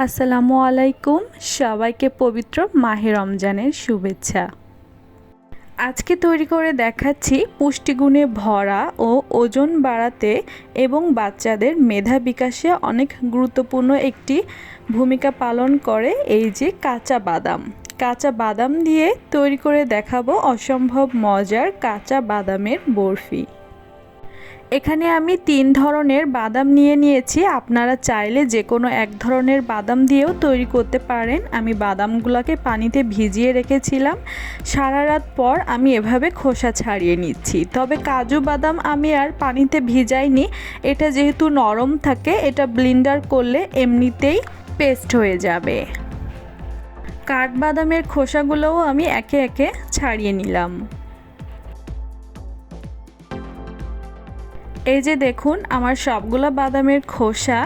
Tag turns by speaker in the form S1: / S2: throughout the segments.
S1: আসসালামু আলাইকুম। সবাইকে পবিত্র মাহে রমজানের শুভেচ্ছা। আজকে তৈরি করে দেখাচ্ছি পুষ্টিগুণে ভরা ও ওজন বাড়াতে এবং বাচ্চাদের মেধা বিকাশে অনেক গুরুত্বপূর্ণ একটি ভূমিকা পালন করে এই যে কাঁচা বাদাম। কাঁচা বাদাম দিয়ে তৈরি করে দেখাবো অসম্ভব মজার কাঁচা বাদামের বরফি। এখানে আমি 3 ধরনের বাদাম নিয়েছি। আপনারা চাইলে যে কোনো এক ধরনের বাদাম দিয়েও তৈরি করতে পারেন। আমি বাদামগুলোকে পানিতে ভিজিয়ে রেখেছিলাম। সারা রাত পর আমি এভাবে খোসা ছাড়িয়ে নিচ্ছি। তবে কাজু বাদাম আমি আর পানিতে ভিজাইনি। এটা যেহেতু নরম থাকে, এটা ব্লেন্ডার করলে এমনিতেই পেস্ট হয়ে যাবে। কাঠবাদামের খোসাগুলোও আমি একে একে ছাড়িয়ে নিলাম। এই যে দেখুন, আমার সবগুলো বাদামের খোসা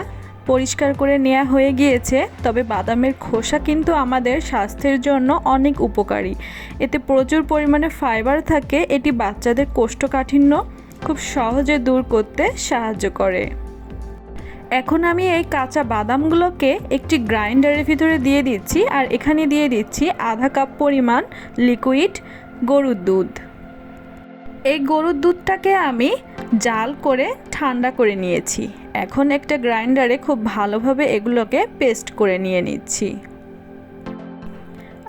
S1: পরিষ্কার করে নেওয়া হয়ে গিয়েছে। তবে বাদামের খোসা কিন্তু আমাদের স্বাস্থ্যের জন্য অনেক উপকারী। এতে প্রচুর পরিমাণে ফাইবার থাকে। এটি বাচ্চাদের কোষ্ঠকাঠিন্য খুব সহজে দূর করতে সাহায্য করে। এখন আমি এই কাঁচা বাদামগুলোকে একটি গ্রাইন্ডারের ভিতরে দিয়ে দিচ্ছি, আর এখানে দিয়ে দিচ্ছি আধা কাপ পরিমাণ লিকুইড গরুর দুধ। এই গরুর দুধটাকে আমি জাল করে ঠান্ডা করে নিয়েছি। এখন একটা গ্রাইন্ডারে খুব ভালোভাবে এগুলোকে পেস্ট করে নিয়ে নিচ্ছি।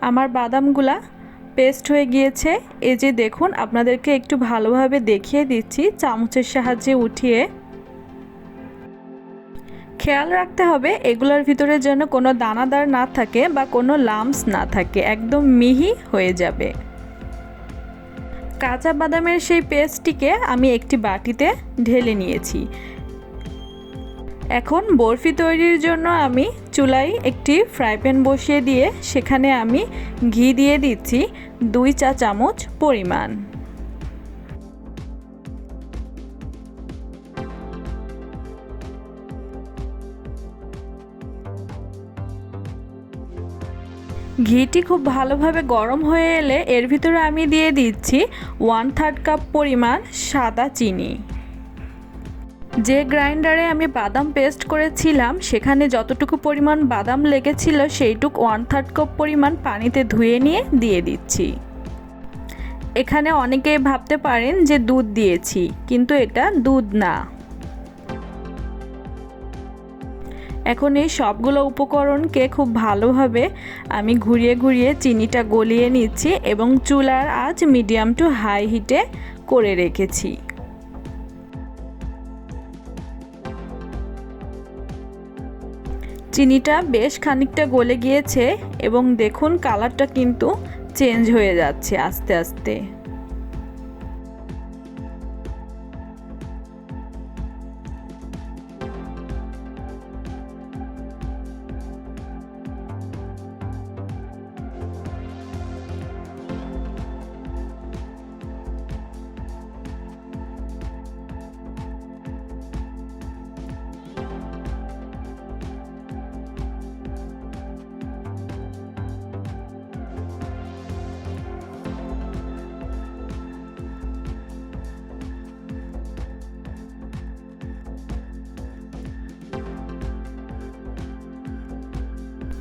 S1: আমার বাদামগুলা পেস্ট হয়ে গিয়েছে। এই যে দেখুন, আপনাদেরকে একটু ভালোভাবে দেখিয়ে দিচ্ছি চামচের সাহায্যে উঠিয়ে। খেয়াল রাখতে হবে এগুলোর ভিতরে যেন কোনো দানাদার না থাকে বা কোনো লাম্পস না থাকে, একদম মিহি হয়ে যাবে। কাঁচা বাদামের সেই পেস্টটিকে আমি একটি বাটিতে ঢেলে নিয়েছি। এখন বরফি তৈরির জন্য আমি চুলায় একটি ফ্রাই প্যান বসিয়ে দিয়ে সেখানে আমি ঘি দিয়ে দিচ্ছি 2 চা চামচ পরিমাণ। ঘিটি খুব ভালোভাবে গরম হয়ে এলে এর ভিতরে আমি দিয়ে দিচ্ছি 1/3 কাপ পরিমাণ সাদা চিনি। যে গ্রাইন্ডারে আমি বাদাম পেস্ট করেছিলাম সেখানে যতটুকু পরিমাণ বাদাম লেগেছিল সেইটুক 1/3 কাপ পরিমাণ পানিতে ধুয়ে নিয়ে দিয়ে দিচ্ছি। এখানে অনেকেই ভাবতে পারেন যে দুধ দিয়েছি, কিন্তু এটা দুধ না। এখন এই সবগুলো উপকরণকে খুব ভালোভাবে আমি ঘুরিয়ে ঘুরিয়ে চিনিটা গলিয়ে নিচ্ছি এবং চুলার আঁচ মিডিয়াম টু হাই হিটে করে রেখেছি। চিনিটা বেশ খানিকটা গলে গিয়েছে এবং দেখুন কালারটা কিন্তু চেঞ্জ হয়ে যাচ্ছে আস্তে আস্তে।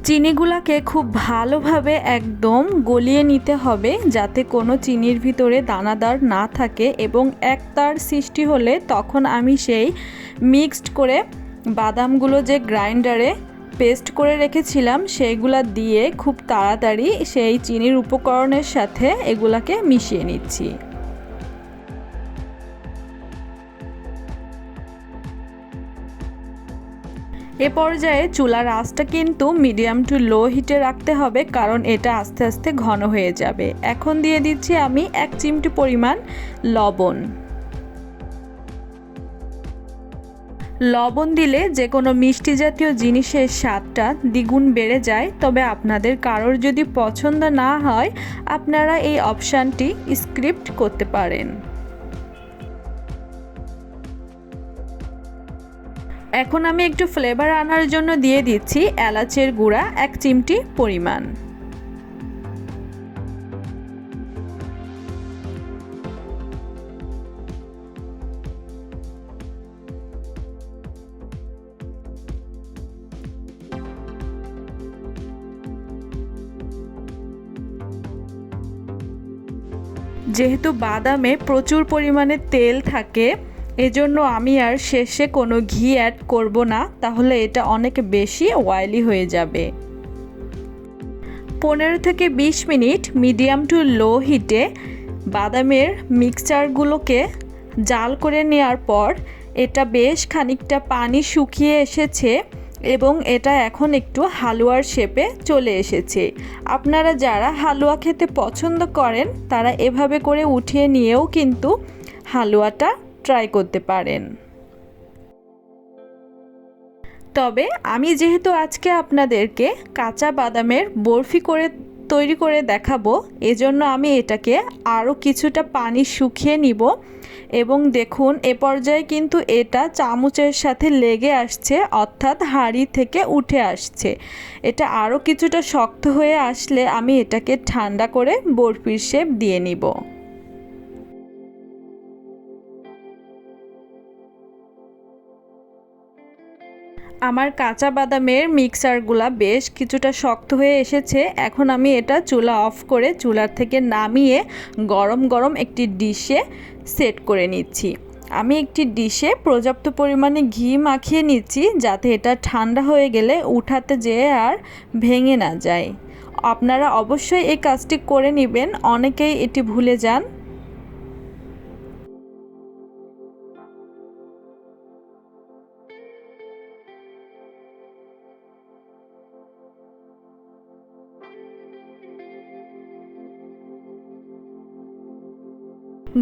S1: চিনিগুলাকে খুব ভালোভাবে একদম গলিয়ে নিতে হবে যাতে কোনো চিনির ভিতরে দানাদার না থাকে, এবং একতার সৃষ্টি হলে তখন আমি সেই মিক্সড করে বাদামগুলো যে গ্রাইন্ডারে পেস্ট করে রেখেছিলাম সেইগুলা দিয়ে খুব তাড়াতাড়ি সেই চিনির উপকরণের সাথে এগুলাকে মিশিয়ে নিচ্ছি। এ পর্যায়ে চুলার আঁচটা কিন্তু মিডিয়াম টু লো হিটে রাখতে হবে, কারণ এটা আস্তে আস্তে ঘন হয়ে যাবে। এখন দিয়ে দিচ্ছি আমি 1 চিমটি পরিমাণ লবণ। লবণ দিলে যে কোনো মিষ্টি জাতীয় জিনিসের স্বাদটা দ্বিগুণ বেড়ে যায়। তবে আপনাদের কারোর যদি পছন্দ না হয় আপনারা এই অপশানটি স্কিপ করতে পারেন। এখন আমি একটু ফ্লেভার আনার জন্য দিয়ে দিচ্ছি এলাচের গুঁড়া 1 চিমটি পরিমাণ। যেহেতু বাদামে প্রচুর পরিমাণে তেল থাকে, এজন্য আমি আর শেষে কোনো ঘি অ্যাড করব না, তাহলে এটা অনেক বেশি অয়েলি হয়ে যাবে। 15 থেকে 20 মিনিট মিডিয়াম টু লো হিটে বাদামের মিক্সচারগুলোকে জাল করে নেওয়ার পর এটা বেশ খানিকটা পানি শুকিয়ে এসেছে এবং এটা এখন একটু হালুয়ার শেপে চলে এসেছে। আপনারা যারা হালুয়া খেতে পছন্দ করেন তারা এভাবে করে উঠিয়ে নিয়েও কিন্তু হালুয়াটা ট্রাই করতে পারেন। তবে আমি যেহেতু আজকে আপনাদেরকে কাঁচা বাদামের বরফি তৈরি করে দেখাবো, এজন্য আমি এটাকে আরও কিছুটা পানি শুকিয়ে নিব এবং দেখুন এ পর্যায়ে কিন্তু এটা চামচের সাথে লেগে আসছে, অর্থাৎ হাঁড়ি থেকে উঠে আসছে। এটা আরও কিছুটা শক্ত হয়ে আসলে আমি এটাকে ঠান্ডা করে বরফির শেপ দিয়ে নিব। আমার কাঁচা বাদামের মিক্সারগুলা বেশ কিছুটা শক্ত হয়ে এসেছে। এখন আমি এটা চুলা অফ করে চুলার থেকে নামিয়ে গরম গরম একটি ডিশে সেট করে নিচ্ছি। আমি একটি ডিশে পর্যাপ্ত পরিমাণে ঘি মাখিয়ে নিচ্ছি, যাতে এটা ঠান্ডা হয়ে গেলে উঠাতে যেয়ে আর ভেঙে না যায়। আপনারা অবশ্যই এই কাজটি করে নেবেন, অনেকেই এটি ভুলে যান।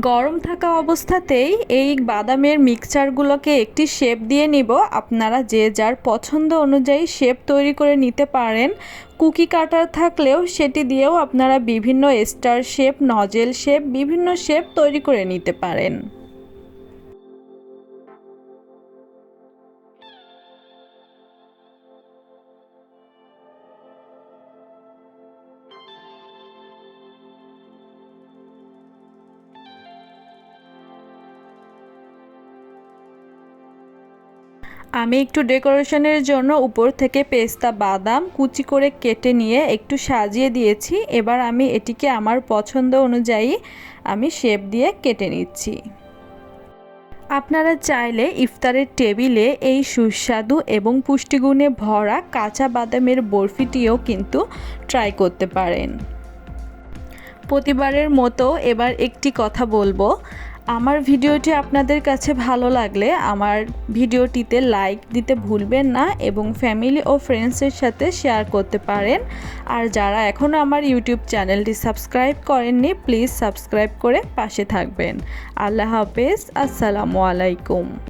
S1: গরম থাকা অবস্থাতেই এই বাদামের মিক্সচারগুলোকে একটি শেপ দিয়ে নিব। আপনারা যে যার পছন্দ অনুযায়ী শেপ তৈরি করে নিতে পারেন। কুকি কাটার থাকলেও সেটি দিয়েও আপনারা বিভিন্ন স্টার শেপ, নজেল শেপ, বিভিন্ন শেপ তৈরি করে নিতে পারেন। আমি একটু ডেকোরেশনের জন্য উপর থেকে পেস্তা বাদাম কুচি করে কেটে নিয়ে একটু সাজিয়ে দিয়েছি। এবার আমি এটিকে আমার পছন্দ অনুযায়ী আমি শেপ দিয়ে কেটে নিচ্ছি। আপনারা চাইলে ইফতারের টেবিলে এই সুস্বাদু এবং পুষ্টিগুণে ভরা কাঁচা বাদামের বরফিটিও কিন্তু ট্রাই করতে পারেন। প্রতিবারের মতো এবার একটি কথা বলবো, আমার ভিডিওটি আপনাদের কাছে ভালো লাগলে আমার ভিডিওটিতে লাইক দিতে ভুলবেন না এবং ফ্যামিলি ও ফ্রেন্ডসের সাথে শেয়ার করতে পারেন। আর যারা এখনও আমার ইউটিউব চ্যানেলটি সাবস্ক্রাইব করেননি, প্লিজ সাবস্ক্রাইব করে পাশে থাকবেন। আল্লাহ হাফেজ, আসসালামু আলাইকুম।